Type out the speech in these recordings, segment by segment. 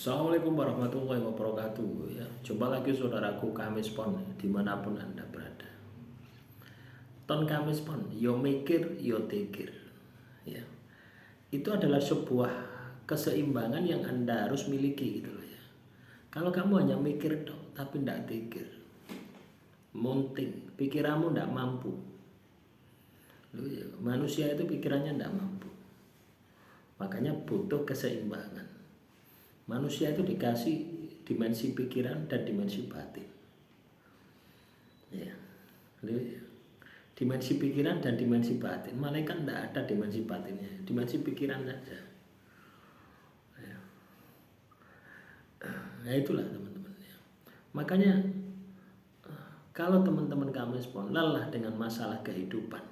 Assalamualaikum warahmatullahi wabarakatuh ya. Jumpa lagi saudaraku Kamis Pon dimanapun Anda berada. Ton Kamis Pon, yo mikir, yo tikir ya. Itu adalah sebuah keseimbangan yang Anda harus miliki gitu loh ya. Kalau kamu hanya mikir dong, tapi tidak tikir, munting, pikiranmu tidak mampu. Loh ya, manusia itu pikirannya tidak mampu. Makanya butuh keseimbangan. Manusia itu dikasih dimensi pikiran dan dimensi batin. Ya. Dimensi pikiran dan dimensi batin. Malaikat tidak ada dimensi batinnya, dimensi pikiran saja. Ya. Nah itulah teman-teman. Makanya kalau teman-teman kami spon lelah dengan masalah kehidupan,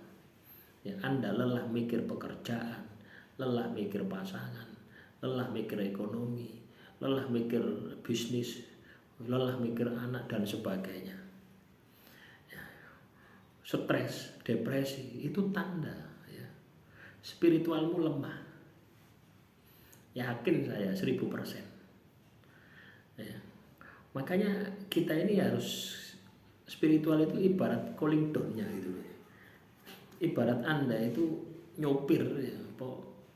ya Anda lelah mikir pekerjaan, lelah mikir pasangan, lelah mikir ekonomi, lelah mikir bisnis, lelah mikir anak dan sebagainya. Ya. Stres, depresi itu tanda ya. Spiritualmu lemah. Yakin saya 1000%. Ya. Makanya kita ini harus spiritual itu ibarat calling down-nya gitu. Ibarat Anda itu nyopir ya,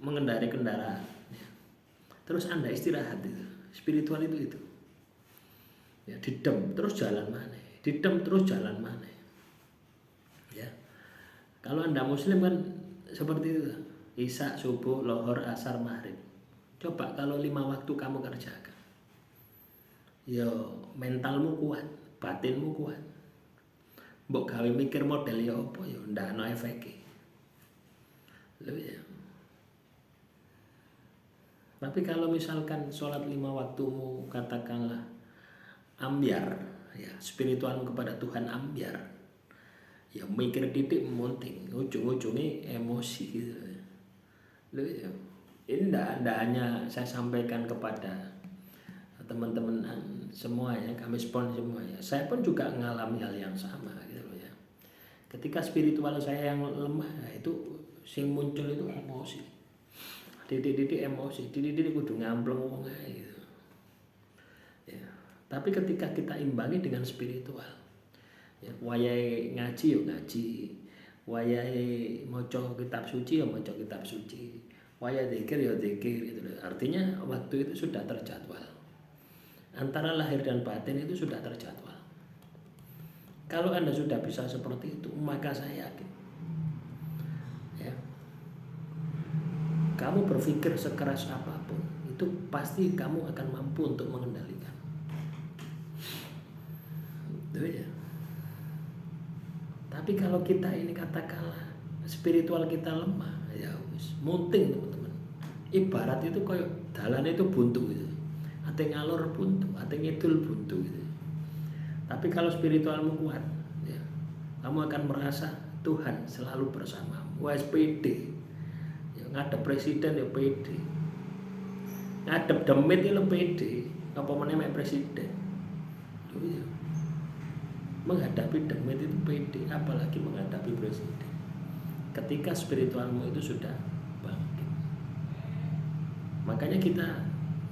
mengendari kendaraan. Ya. Terus Anda istirahat itu. Spiritual itu ya, didem terus jalan mana, didem terus jalan mana ya. Kalau Anda muslim kan seperti itu, isya, subuh, lohor, asar, maghrib. Coba kalau 5 waktu kamu kerjakan, ya mentalmu kuat, batinmu kuat. Mbok gawe mikir model ya apa ya ndak ana efeke lho ya. Tapi kalau misalkan sholat 5 waktumu katakanlah ambyar, ya spiritualmu kepada Tuhan ambyar, ya mikir titik munting, ujung-ujungnya emosi gitu. Loh, ya. Ini tidak hanya saya sampaikan kepada teman-teman semua ya, kami spon semua ya. Saya pun juga mengalami hal yang sama gitu loh ya. Ketika spiritual saya yang lemah, itu sing muncul itu emosi. Titik-titik emosi, titik-titik kudu ngampleng wong ae gitu. Ya. Tapi ketika kita imbangi dengan spiritual, ya wayahe ngaji yo ngaji, wayahe maca kitab suci yo maca kitab suci, wayahe zikir yo zikir gitu. Artinya waktu itu sudah terjadwal. Antara lahir dan batin itu sudah terjadwal. Kalau Anda sudah bisa seperti itu, maka saya yakin ya, kamu berpikir sekeras apapun, itu pasti kamu akan mampu untuk mengendalikan. Itu ya. Tapi kalau kita ini katakanlah spiritual kita lemah, ya wis munting teman-teman. Ibarat itu kayak dalan itu buntu gitu. Ate ngalor buntu, ate ngidul buntu gitu. Tapi kalau spiritualmu kuat, ya, kamu akan merasa Tuhan selalu bersamamu. Wes pede. Ngadep presiden ya pede, ngadep demit ya pede, apa meneh presiden. Ya. Menghadapi demit itu pede, apalagi menghadapi presiden. Ketika spiritualmu itu sudah bangkit, makanya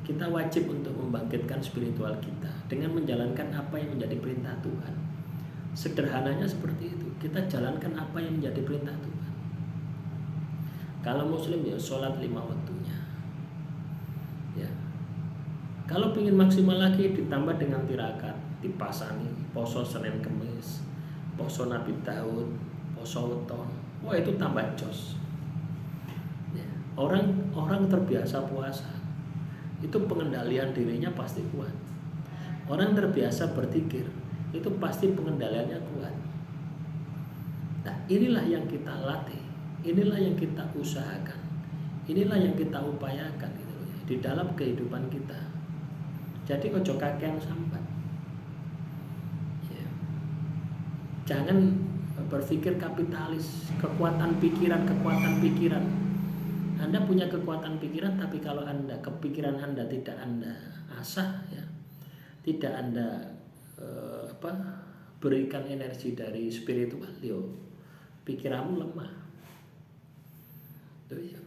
kita wajib untuk membangkitkan spiritual kita dengan menjalankan apa yang menjadi perintah Tuhan. Sederhananya seperti itu, kita jalankan apa yang menjadi perintah Tuhan. Kalau muslim ya sholat 5 waktunya ya. Kalau ingin maksimal lagi ditambah dengan tirakat, dipasani poso Senin Kemis, poso Nabi Daud, poso weton. Wah itu tambah jos ya. Orang terbiasa puasa itu pengendalian dirinya pasti kuat. Orang terbiasa berpikir itu pasti pengendaliannya kuat. Nah inilah yang kita latih, inilah yang kita usahakan, inilah yang kita upayakan gitu ya, di dalam kehidupan kita. Jadi ojo kakean sambat ya. Jangan berpikir kapitalis, kekuatan pikiran. Anda punya kekuatan pikiran, tapi kalau kepikiran Anda tidak Anda asah ya, tidak Anda berikan energi dari spiritual, yo pikiranmu lemah. Tuh ya.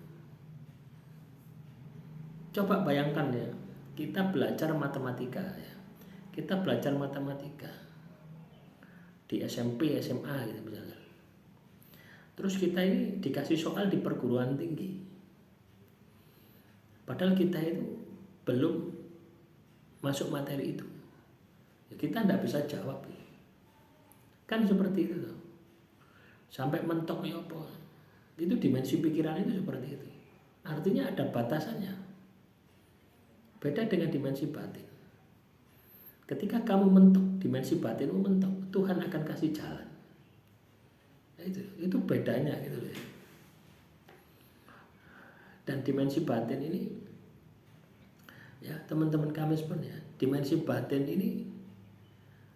Coba bayangkan ya, kita belajar matematika ya. Kita belajar matematika di SMP, SMA gitu misalnya. Terus kita ini dikasih soal di perguruan tinggi. Padahal kita itu belum masuk materi itu. Ya, kita tidak bisa jawab. Kan seperti itu tuh. Sampai mentok ya apa. Itu dimensi pikiran itu seperti itu. Artinya ada batasannya. Beda dengan dimensi batin. Ketika kamu mentok, dimensi batinmu mentok, Tuhan akan kasih jalan. Nah, itu bedanya gitu ya. Dan dimensi batin ini, ya teman-teman kami pun ya, dimensi batin ini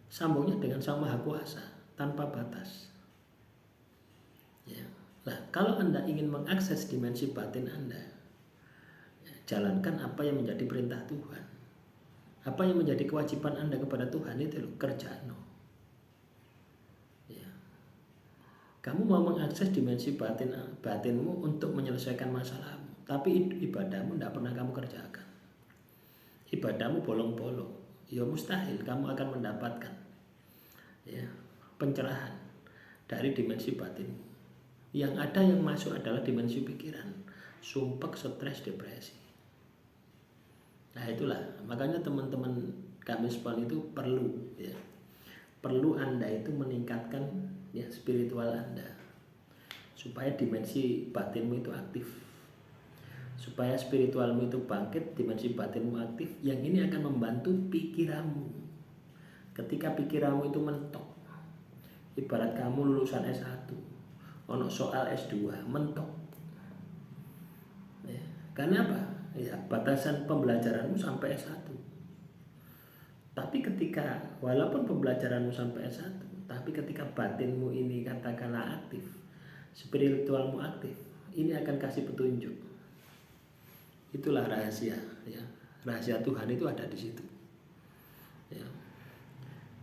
sambungnya dengan Sang Maha Kuasa tanpa batas. Ya. Nah, kalau Anda ingin mengakses dimensi batin Anda, ya, jalankan apa yang menjadi perintah Tuhan. Apa yang menjadi kewajiban Anda kepada Tuhan itu loh, kerjaan. Ya. Kamu mau mengakses dimensi batinmu untuk menyelesaikan masalahmu, tapi ibadahmu tidak pernah kamu kerjakan. Ibadahmu bolong-bolong, ya mustahil kamu akan mendapatkan ya pencerahan dari dimensi batinmu. Yang ada yang masuk adalah dimensi pikiran, sumpek, stres, depresi. Nah itulah, makanya teman-teman kami spon itu perlu ya, perlu Anda itu meningkatkan ya spiritual Anda supaya dimensi batinmu itu aktif, supaya spiritualmu itu bangkit, dimensi batinmu aktif. Yang ini akan membantu pikiranmu. Ketika pikiranmu itu mentok, ibarat kamu lulusan S1, ono soal S2 mentok ya. Karena apa? Ya batasan pembelajaranmu sampai S1. Tapi ketika walaupun pembelajaranmu sampai S1, tapi ketika batinmu ini katakanlah aktif, spiritualmu aktif, ini akan kasih petunjuk. Itulah rahasia ya. Rahasia Tuhan itu ada di situ. Ya.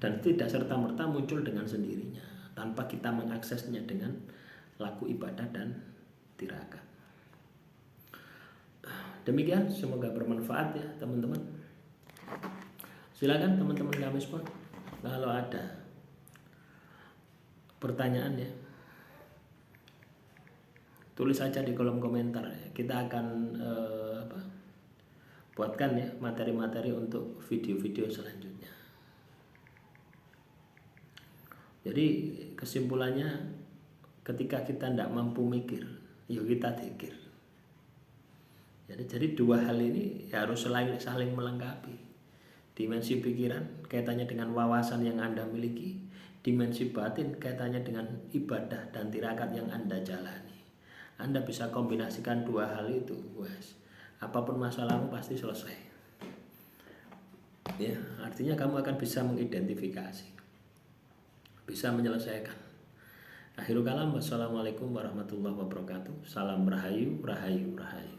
Dan tidak serta-merta muncul dengan sendirinya tanpa kita mengaksesnya dengan laku ibadah dan tirakat. Demikian, semoga bermanfaat ya teman-teman. Silakan teman-teman kami spon kalau ada pertanyaan ya, tulis saja di kolom komentar ya. Kita akan buatkan ya materi-materi untuk video-video selanjutnya. Jadi kesimpulannya, ketika kita tidak mampu mikir, yuk kita zikir. Jadi dua hal ini harus saling melengkapi. Dimensi pikiran kaitannya dengan wawasan yang Anda miliki, dimensi batin kaitannya dengan ibadah dan tirakat yang Anda jalani. Anda bisa kombinasikan dua hal itu, wes, apapun masalahmu pasti selesai. Ya, artinya kamu akan bisa mengidentifikasi, bisa menyelesaikan. Akhirul kalam, wassalamualaikum warahmatullahi wabarakatuh. Salam rahayu, rahayu, rahayu.